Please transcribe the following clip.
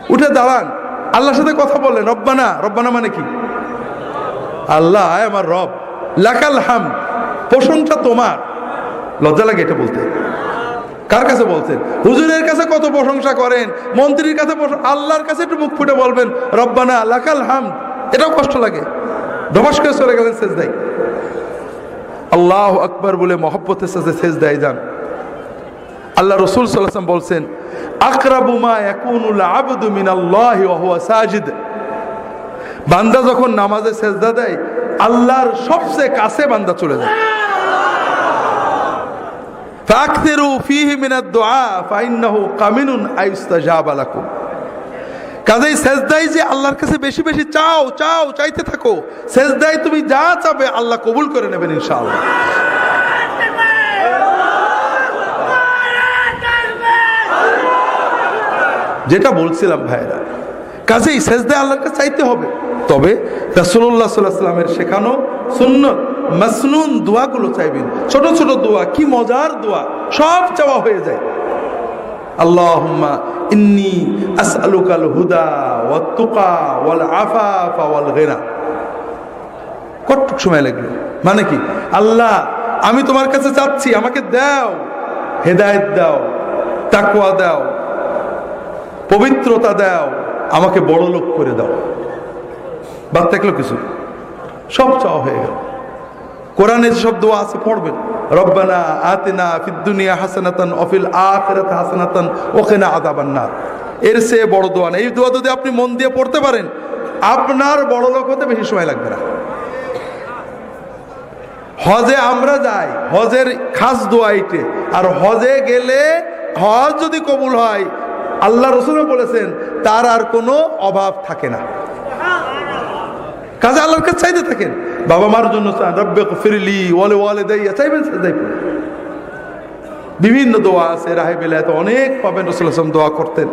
উঠে দাঁড়ান, আল্লাহর সাথে কথা বলেন। রব্বানা, রব্বানা মানে কি? আল্লাহ আমার রব, লাকাল হাম, প্রশংসা তোমার। লজ্জা লাগে এটা বলতে। কার কাছে বলছেন? হুজুরের কাছে কত প্রশংসা করেন, মন্ত্রীর কাছে, আল্লাহর কাছে একটু মুখ ফুটে বলবেন রব্বানা লাকাল হাম, এটাও কষ্ট লাগে। ধবাস করে চলে গেলেন সেজদায়। আল্লাহু আকবার বলে মহব্বতের সাথে সেজদায় যান। আল্লাহ রাসূল সাল্লাল্লাহু আলাইহি ওয়াসাল্লাম বলছেন, আকরাবু মা ইয়াকুনুল আবদু মিনাল্লাহি ওয়া হুয়া সাজিদ। বান্দা যখন নামাজে সেজদা দেয়, আল্লাহর সবচেয়ে কাছে বান্দা চলে যায়। ফাকসিরু ফীহি মিনাদ দুআ ফাইন্নাহু কামিনুন আইস্তাজাবা লাকুম। কাজেই সেজদায় যে আল্লাহর কাছে বেশি বেশি চাও, চাও, চাইতে থাকো। সেজদায় তুমি যা চাবে আল্লাহ কবুল করে নেবেন ইনশাআল্লাহ। যেটা বলছিলাম ভাইরা, কাজেই সেজদায় আল্লাহর কাছে চাইতে হবে। তবে রাসূলুল্লাহ সাল্লাল্লাহু আলাইহি ওয়াসাল্লামের শেখানো সুন্নত মাসনুন দোয়াগুলো চাইবেন। ছোট ছোট দোয়া, কি মজার দোয়া, সব চাওয়া হয়ে যায়। আল্লাহুম্মা ইন্নী আসআলুকাল হুদা ওয়াত তুকা ওয়াল আফাফা ওয়াল গিনা। কতটুক সময় লাগলো? মানে কি? আল্লাহ আমি তোমার কাছে চাচ্ছি, আমাকে দাও, হেদায়েত দাও, তাকওয়া দাও, পবিত্রতা দাও, আমাকে বড় লোক করে দাও। বাদ থাকলো কিছু? সব চাওয়া হয়ে গেল। কোরআনে যেসব দোয়া আছে পড়বেন। রব্বানা আতিনা ফিদ দুনিয়া হাসানাতান ওয়া ফিল আখিরাতি হাসানাতান ওয়া কিনা আযাবান নার। এর চেয়ে বড় দোয়া নেই। এই দোয়া যদি আপনি মন দিয়ে পড়তে পারেন, আপনার বড় লোক হতে বেশি সময় লাগবে না। হজে আমরা যাই, হজের খাস দোয়া এইটে। আর হজে গেলে হজ যদি কবুল হয়, আল্লাহ রাসূলও বলেছেন তার আর কোনো অভাব থাকে না। কাজে আল্লাহর কাছে চাইতে থাকেন। বাবা মার জন্য চান, রব্বিগফিরলি ওয়া লিওয়ালিদাইয়া, চাইবেন সেজদায় পড়ে। বিভিন্ন দোয়া আছে, রাহে বেলায়েত অনেক পাবেন। রাসূল সাল্লাল্লাহু আলাইহি ওয়াসাল্লাম দোয়া করতেন।